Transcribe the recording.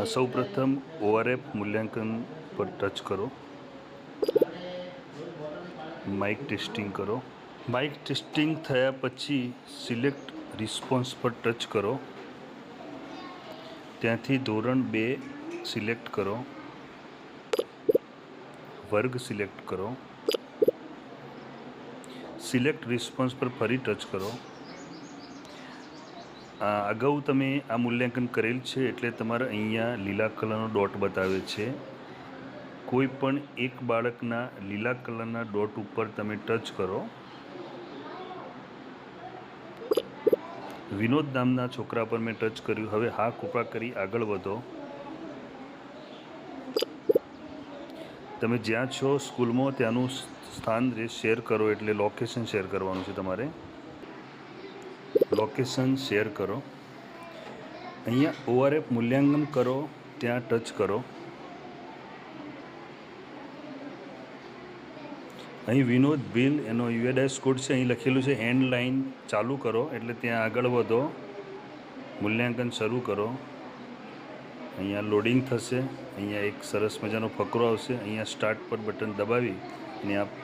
સૌપ્રથમ ORF મૂલ્યાંકન પર ટચ કરો, માઇક ટેસ્ટિંગ કરો। માઇક ટેસ્ટિંગ થયા પછી સિલેક્ટ રિસ્પોન્સ પર ટચ કરો, ત્યાંથી ધોરણ 2 સિલેક્ટ કરો, વર્ગ સિલેક્ટ કરો, સિલેક્ટ રિસ્પોન્સ પર ફરી ટચ કરો। અગાઉ તમે આ મૂલ્યાંકન કરેલ છે એટલે તમારે અહીંયા લીલા કલરનો ડોટ બતાવે છે। કોઈ પણ એક બાળકના લીલા કલરના ડોટ ઉપર તમે ટચ કરો। વિનોદ નામના છોકરા પર મેં ટચ કર્યું। હવે હા કૃપા કરી આગળ વધો। તમે જ્યાં છો સ્કૂલમાં ત્યાંનું સ્થાન શેર કરો, એટલે લોકેશન શેર કરવાનું છે તમારે। લોકેશન શેર કરો। અહીંયા ORF મૂલ્યાંકન કરો ત્યાં ટચ કરો। અહીં વિનોદ ભીલ એનો UIDAS કોડ છે, અહીં લખેલું છે એન્ડ લાઇન ચાલુ કરો, એટલે ત્યાં આગળ વધો, મૂલ્યાંકન શરૂ કરો। અહીંયા લોડિંગ થશે। અહીંયા એક સરસ મજાનો ફકરો આવશે। અહીંયા સ્ટાર્ટ પર બટન દબાવી અને આપ